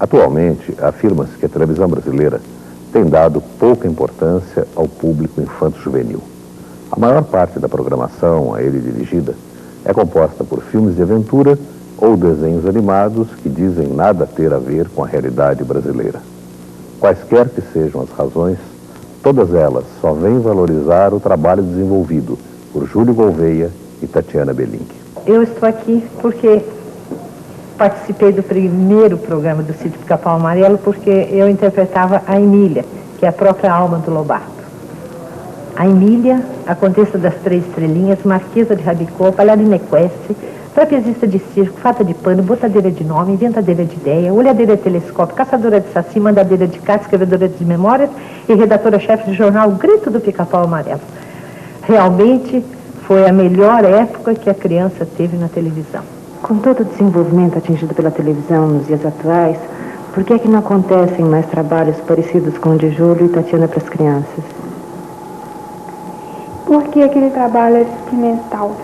Atualmente, afirma-se que a televisão brasileira tem dado pouca importância ao público infanto-juvenil. A maior parte da programação a ele dirigida é composta por filmes de aventura ou desenhos animados que dizem nada ter a ver com a realidade brasileira. Quaisquer que sejam as razões, todas elas só vêm valorizar o trabalho desenvolvido por Júlio Gouveia e Tatiana Belink. Eu estou aqui porque participei do primeiro programa do Sítio Pica-Pau Amarelo, porque eu interpretava a Emília, que é a própria alma do Lobato. A Emília, a Condessa das Três Estrelinhas, Marquesa de Rabicó, bailarina equestre, trapezista de circo, fata de pano, botadeira de nome, inventadeira de ideia, olhadeira de telescópio, caçadora de saci, mandadeira de carta, escrevedora de memórias e redatora-chefe do jornal O Grito do Pica-Pau Amarelo. Realmente foi a melhor época que a criança teve na televisão. Com todo o desenvolvimento atingido pela televisão nos dias atuais, por que é que não acontecem mais trabalhos parecidos com o de Júlio e Tatiana para as crianças? Porque aquele trabalho é experimental,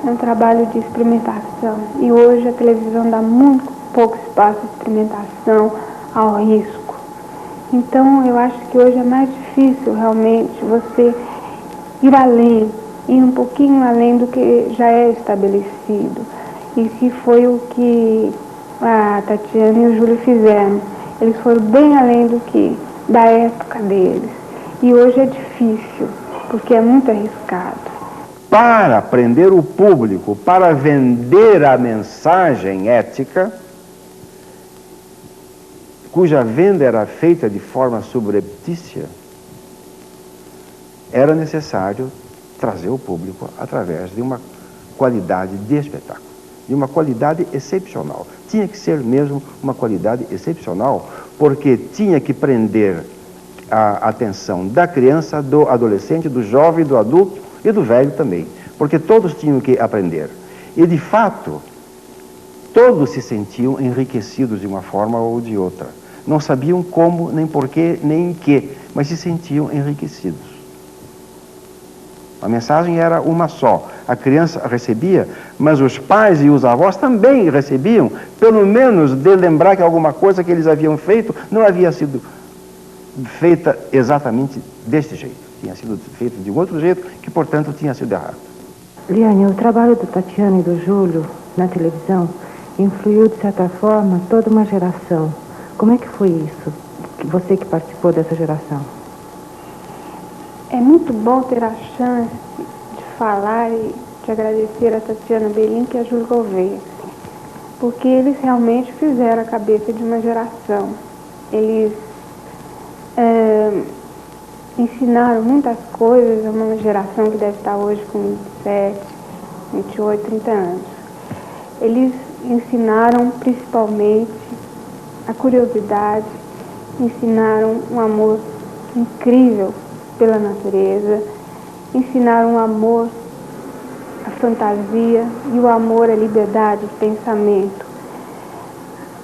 é um trabalho de experimentação. E hoje a televisão dá muito pouco espaço à experimentação, ao risco. Então eu acho que hoje é mais difícil realmente você ir além, ir um pouquinho além do que já é estabelecido. E que foi o que a Tatiana e o Júlio fizeram. Eles foram bem além do que da época deles. E hoje é difícil, porque é muito arriscado. Para prender o público, para vender a mensagem ética, cuja venda era feita de forma subreptícia, era necessário trazer o público através de uma qualidade de espetáculo, de uma qualidade excepcional. Tinha que ser mesmo uma qualidade excepcional, porque tinha que prender a atenção da criança, do adolescente, do jovem, do adulto e do velho também, porque todos tinham que aprender. E, de fato, todos se sentiam enriquecidos de uma forma ou de outra. Não sabiam como, nem porquê, nem em quê, mas se sentiam enriquecidos. A mensagem era uma só. A criança recebia, mas os pais e os avós também recebiam, pelo menos de lembrar que alguma coisa que eles haviam feito não havia sido feita exatamente deste jeito. Tinha sido feita de outro jeito, que, portanto, tinha sido errado. Liane, o trabalho do Tatiana e do Júlio na televisão influiu, de certa forma, toda uma geração. Como é que foi isso? Você que participou dessa geração. É muito bom ter a chance de falar e de agradecer a Tatiana Belink e a Júlio Gouveia, porque eles realmente fizeram a cabeça de uma geração. Eles ensinaram muitas coisas a uma geração que deve estar hoje com 27, 28, 30 anos. Eles ensinaram principalmente a curiosidade, ensinaram um amor incrível pela natureza, ensinaram o amor à fantasia e o amor à liberdade de pensamento,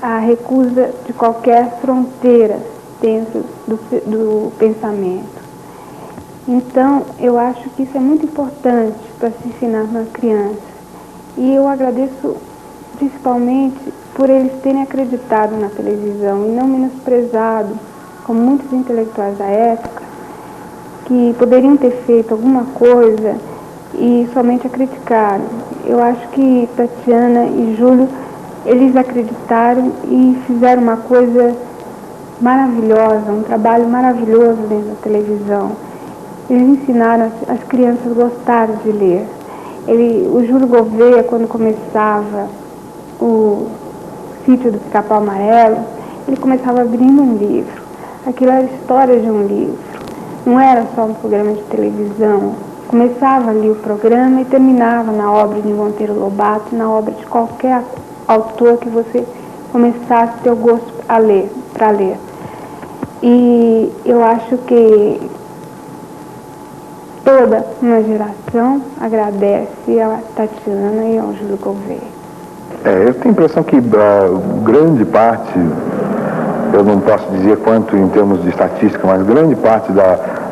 a recusa de qualquer fronteira dentro do pensamento. Então, eu acho que isso é muito importante para se ensinar na criança. E eu agradeço principalmente por eles terem acreditado na televisão e não menosprezado, como muitos intelectuais da época, que poderiam ter feito alguma coisa e somente a criticaram. Eu acho que Tatiana e Júlio, eles acreditaram e fizeram uma coisa maravilhosa, um trabalho maravilhoso dentro da televisão. Eles ensinaram as crianças a gostarem de ler. O Júlio Gouveia, quando começava o Sítio do Pica-Pau Amarelo, ele começava abrindo um livro. Aquilo era a história de um livro. Não era só um programa de televisão. Começava ali o programa e terminava na obra de Monteiro Lobato, na obra de qualquer autor que você começasse a ter o gosto para ler. E eu acho que toda uma geração agradece a Tatiana e ao Júlio Gouveia. Eu tenho a impressão que grande parte, eu não posso dizer quanto em termos de estatística, mas grande parte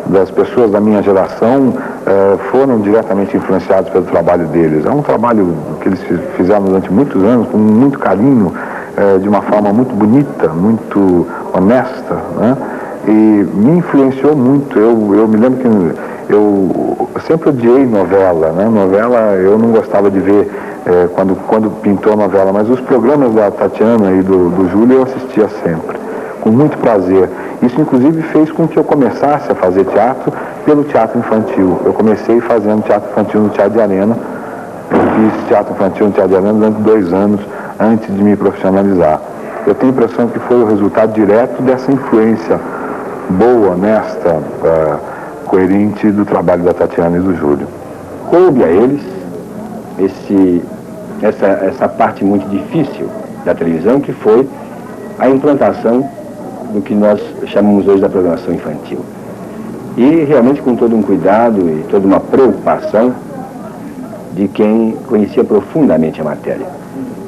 das pessoas da minha geração foram diretamente influenciados pelo trabalho deles. É um trabalho que eles fizeram durante muitos anos, com muito carinho, de uma forma muito bonita, muito honesta, né? E me influenciou muito. Eu me lembro que eu sempre odiei novela, né? Novela eu não gostava de ver quando pintou a novela, mas os programas da Tatiana e do Júlio eu assistia sempre, com muito prazer. Isso inclusive fez com que eu começasse a fazer teatro pelo teatro infantil. Eu comecei fazendo teatro infantil no Teatro de Arena. Eu fiz teatro infantil no Teatro de Arena durante 2 anos antes de me profissionalizar. Eu tenho a impressão que foi o resultado direto dessa influência boa, honesta, coerente do trabalho da Tatiana e do Júlio. Coube a eles essa parte muito difícil da televisão, que foi a implantação do que nós chamamos hoje da programação infantil. E realmente com todo um cuidado e toda uma preocupação de quem conhecia profundamente a matéria.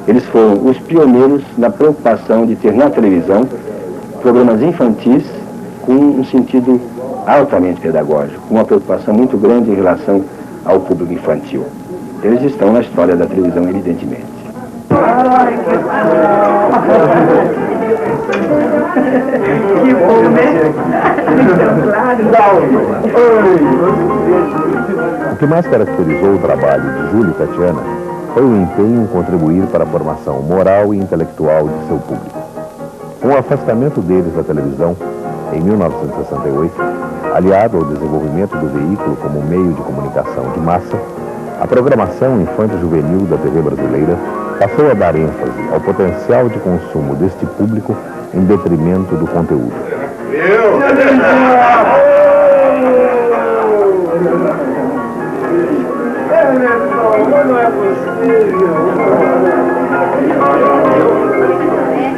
Eles foram os pioneiros na preocupação de ter na televisão programas infantis com um sentido altamente pedagógico, com uma preocupação muito grande em relação ao público infantil. Eles estão na história da televisão, evidentemente. Que bom, né? O que mais caracterizou o trabalho de Júlio e Tatiana foi o empenho em contribuir para a formação moral e intelectual de seu público. Com o afastamento deles da televisão, em 1968, aliado ao desenvolvimento do veículo como meio de comunicação de massa, a programação infanto-juvenil da TV brasileira passou a dar ênfase ao potencial de consumo deste público em detrimento do conteúdo.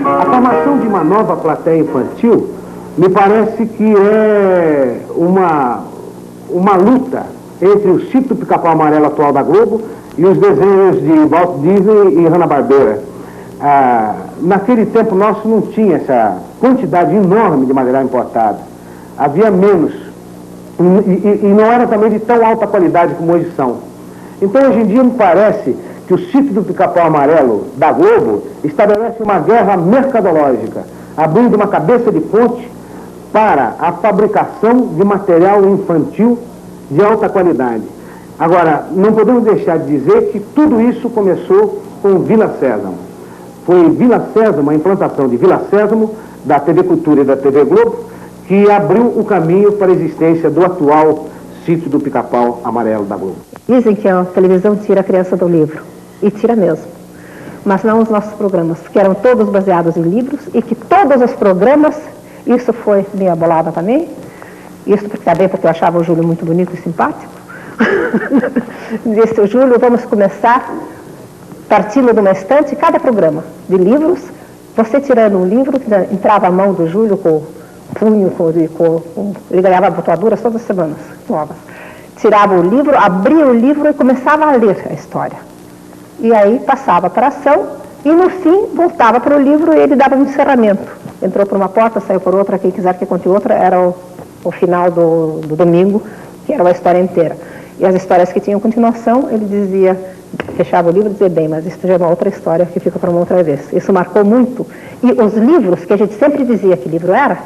A formação de uma nova plateia infantil me parece que é uma luta entre o Sítio do Pica-Pau Amarelo atual da Globo e os desenhos de Walt Disney e Hanna-Barbera. Naquele tempo nosso não tinha essa quantidade enorme de material importado. Havia menos. E não era também de tão alta qualidade como hoje são. Então hoje em dia me parece que o Sítio do Pica-Pau Amarelo da Globo estabelece uma guerra mercadológica, abrindo uma cabeça de ponte para a fabricação de material infantil de alta qualidade. Agora, não podemos deixar de dizer que tudo isso começou com Vila Sésamo. Foi Vila Sésamo, a implantação de Vila Sésamo, da TV Cultura e da TV Globo, que abriu o caminho para a existência do atual Sítio do Pica-Pau Amarelo da Globo. Dizem que a televisão tira a criança do livro, e tira mesmo. Mas não os nossos programas, que eram todos baseados em livros, e que todos os programas, isso foi minha bolada também, isso também porque eu achava o Júlio muito bonito e simpático. Disse o Júlio, vamos começar partindo de uma estante, cada programa de livros, você tirando um livro, que entrava a mão do Júlio com punho, ele ganhava botoaduras todas as semanas, novas. Tirava o livro, abria o livro e começava a ler a história. E aí passava para a ação e no fim voltava para o livro e ele dava um encerramento. Entrou por uma porta, saiu por outra, quem quiser que conte outra, era o final do domingo, que era uma história inteira. E as histórias que tinham continuação, ele dizia, fechava o livro e dizia, bem, mas isso já é uma outra história que fica para uma outra vez. Isso marcou muito. E os livros, que a gente sempre dizia que livro era,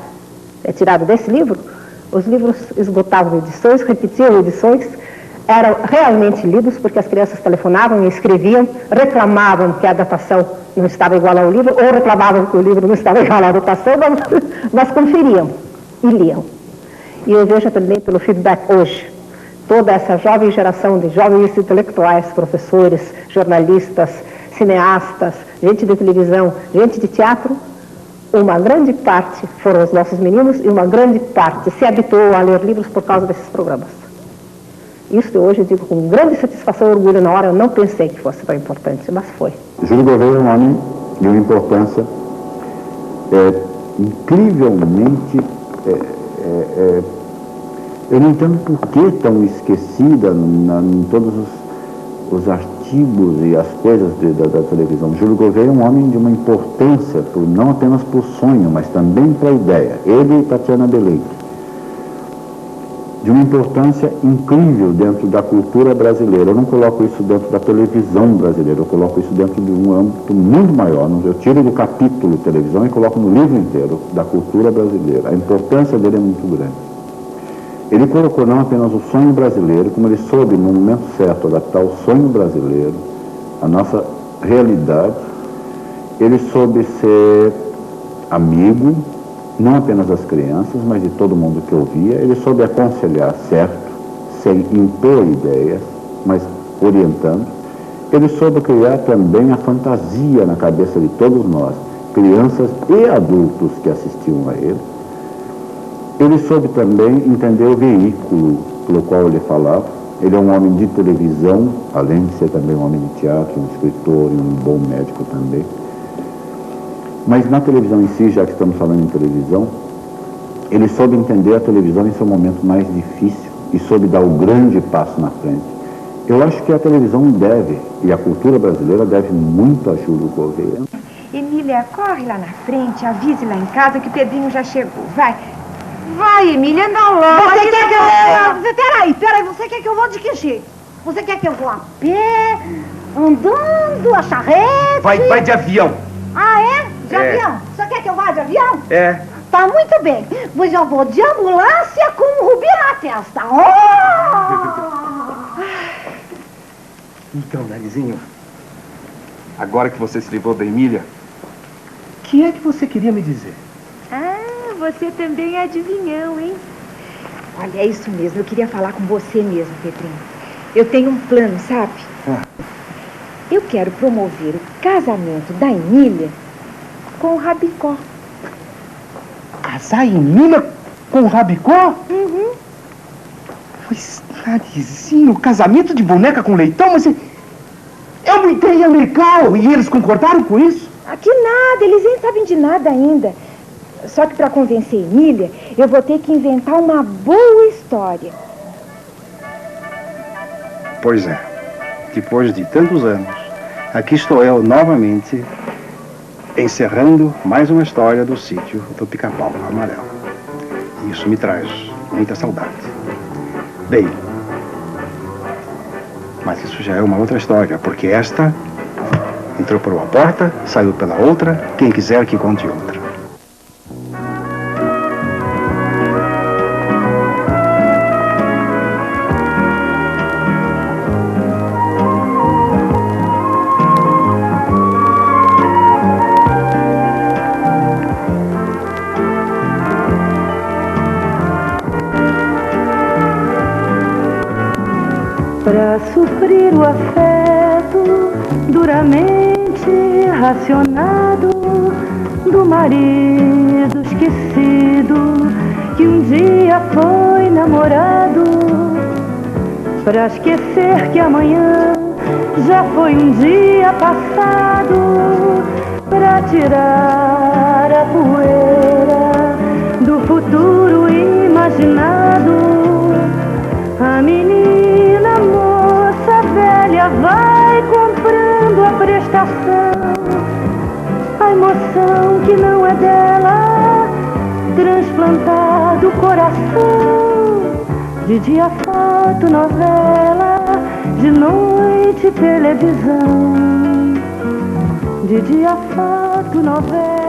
é tirado desse livro, os livros esgotavam edições, repetiam edições, eram realmente lidos, porque as crianças telefonavam e escreviam, reclamavam que a datação não estava igual ao livro, ou reclamavam que o livro não estava igual à datação, mas conferiam e liam. E eu vejo também pelo feedback hoje, toda essa jovem geração de jovens intelectuais, professores, jornalistas, cineastas, gente de televisão, gente de teatro, uma grande parte foram os nossos meninos e uma grande parte se habituou a ler livros por causa desses programas. Isso hoje eu digo com grande satisfação e orgulho. Na hora eu não pensei que fosse tão importante, mas foi. Júlio Gouveia é um homem de uma importância incrivelmente... eu não entendo por que tão esquecida em todos os artigos e as coisas da televisão. Júlio Gouveia é um homem de uma importância, não apenas por sonho, mas também para a ideia. Ele e Tatiana Beleite. de uma importância incrível dentro da cultura brasileira. Eu não coloco isso dentro da televisão brasileira, eu coloco isso dentro de um âmbito muito maior. Eu tiro do capítulo televisão e coloco no livro inteiro da cultura brasileira. A importância dele é muito grande. Ele colocou não apenas o sonho brasileiro, como ele soube, no momento certo, adaptar o sonho brasileiro, a nossa realidade. Ele soube ser amigo, não apenas das crianças, mas de todo mundo que ouvia. Ele soube aconselhar certo, sem impor ideias, mas orientando. Ele soube criar também a fantasia na cabeça de todos nós, crianças e adultos que assistiam a ele. Ele soube também entender o veículo pelo qual ele falava. Ele é um homem de televisão, além de ser também um homem de teatro, um escritor e um bom médico também. Mas na televisão em si, já que estamos falando em televisão, ele soube entender a televisão em seu momento mais difícil e soube dar o grande passo na frente. Eu acho que a televisão deve, e a cultura brasileira deve muito a Júlio Gouveia. Emília, corre lá na frente, avise lá em casa que o Pedrinho já chegou. Vai. Vai, Emília, não logo. Você quer que eu... Peraí, você quer que eu vou de que jeito? Você quer que eu vou a pé, andando, a charrete? Vai de avião. Ah, é? De avião? Você quer que eu vá de avião? É. Tá muito bem. Pois eu vou de ambulância com um rubi na testa. Oh! Então, Narizinho, agora que você se livrou da Emília, o que é que você queria me dizer? Ah, você também é adivinhão, hein? Olha, é isso mesmo. Eu queria falar com você mesmo, Pedrinho. Eu tenho um plano, sabe? Eu quero promover o casamento da Emília com o Rabicó. Casar a Emília com o Rabicó? Uhum. Pois, Narizinho, casamento de boneca com leitão, mas é uma ideia legal. E eles concordaram com isso? Que nada, eles nem sabem de nada ainda. Só que para convencer a Emília, eu vou ter que inventar uma boa história. Pois é, depois de tantos anos, aqui estou eu novamente encerrando mais uma história do sítio do Pica-Pau Amarelo. Isso me traz muita saudade. Bem, mas isso já é uma outra história, porque esta entrou por uma porta, saiu pela outra, quem quiser que conte outra. Para suprir o afeto duramente racionado do marido esquecido que um dia foi namorado, para esquecer que amanhã já foi um dia passado, para tirar a poeira do futuro imaginado, a menina moça velha vai comprando a prestação, a emoção que não é dela, transplantado o coração. De dia foto, novela, de noite televisão. De dia foto, novela.